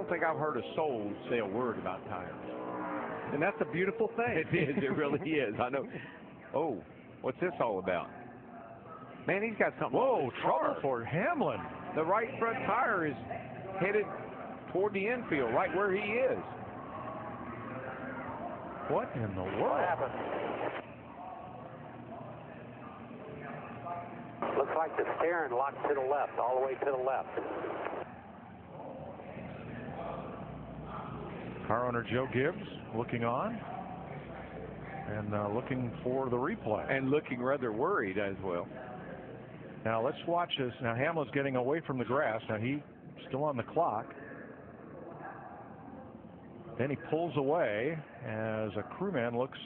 don't think I've heard a soul say a word about tires. And that's a beautiful thing. It is. It really is. I know. Oh, what's this all about? Man, he's got something. Whoa, trouble for Hamlin. The right front tire is headed toward the infield, right where he is. What in the world? What happened? Looks like the steering locked to the left, all the way to the left. Car owner Joe Gibbs looking on and looking for the replay. And looking rather worried as well. Now let's watch this. Now Hamlin's getting away from the grass. Now he's still on the clock. Then he pulls away as a crewman looks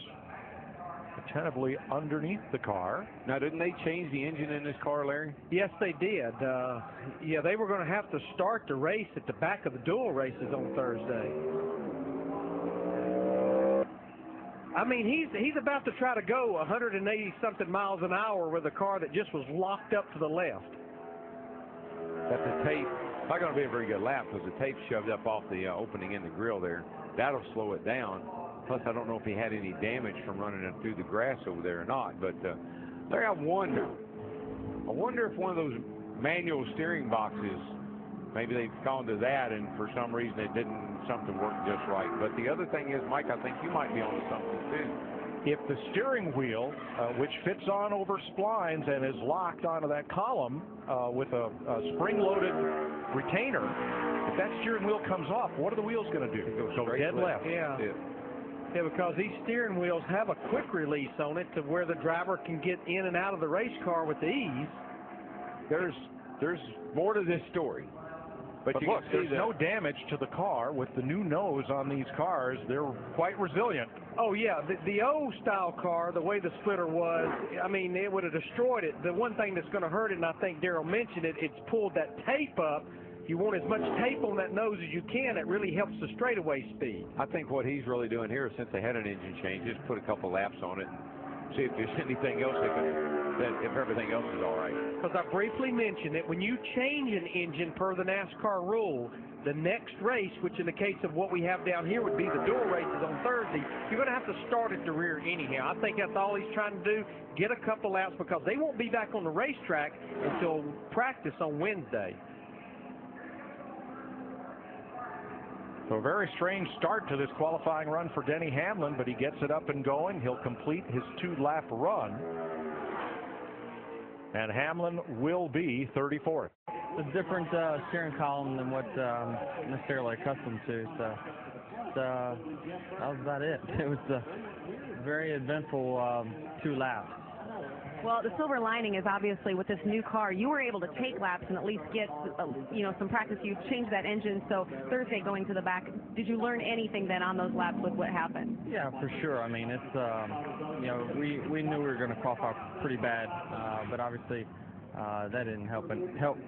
attentively underneath the car. Now, didn't they change the engine in this car, Larry? Yes, they did. Yeah, they were going to have to start the race at the back of the dual races on Thursday. I mean, he's about to try to go 180-something miles an hour with a car that just was locked up to the left. That the tape, not going to be a very good lap because the tape shoved up off the opening in the grill there. That'll slow it down. Plus, I don't know if he had any damage from running it through the grass over there or not. But, Larry, I wonder if one of those manual steering boxes, maybe they've gone to that and for some reason something worked just right. But the other thing is, Mike, I think you might be onto something too. If the steering wheel, which fits on over splines and is locked onto that column with a spring-loaded retainer, if that steering wheel comes off, what are the wheels going to do? Go dead left. Yeah. Yeah, because these steering wheels have a quick release on it to where the driver can get in and out of the race car with ease. There's more to this story. But you look, can see there's no damage to the car with the new nose on these cars. They're quite resilient. Oh, yeah. The old style car, the way the splitter was, I mean, it would have destroyed it. The one thing that's going to hurt it, and I think Darrell mentioned it, it's pulled that tape up. You want as much tape on that nose as you can. It really helps the straightaway speed. I think what he's really doing here, since they had an engine change, is put a couple laps on it and see if there's anything else if everything else is all right. Because I briefly mentioned that when you change an engine per the NASCAR rule, the next race, which in the case of what we have down here would be the dual races on Thursday, you're going to have to start at the rear anyhow. I think that's all he's trying to do, get a couple laps, because they won't be back on the racetrack until practice on Wednesday. So a very strange start to this qualifying run for Denny Hamlin, but he gets it up and going. He'll complete his 2-lap run. And Hamlin will be 34th. It's a different steering column than what I'm necessarily accustomed to. So that was about it. It was a very eventful 2 laps. Well, the silver lining is obviously with this new car, you were able to take laps and at least get, some practice. You changed that engine, so Thursday going to the back, did you learn anything then on those laps with what happened? Yeah, for sure. I mean, it's, we knew we were going to qualify pretty bad, but obviously that didn't help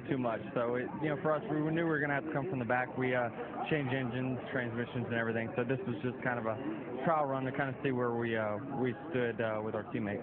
too much. So, for us, we knew we were going to have to come from the back. We changed engines, transmissions, and everything. So this was just kind of a trial run to kind of see where we stood with our teammates.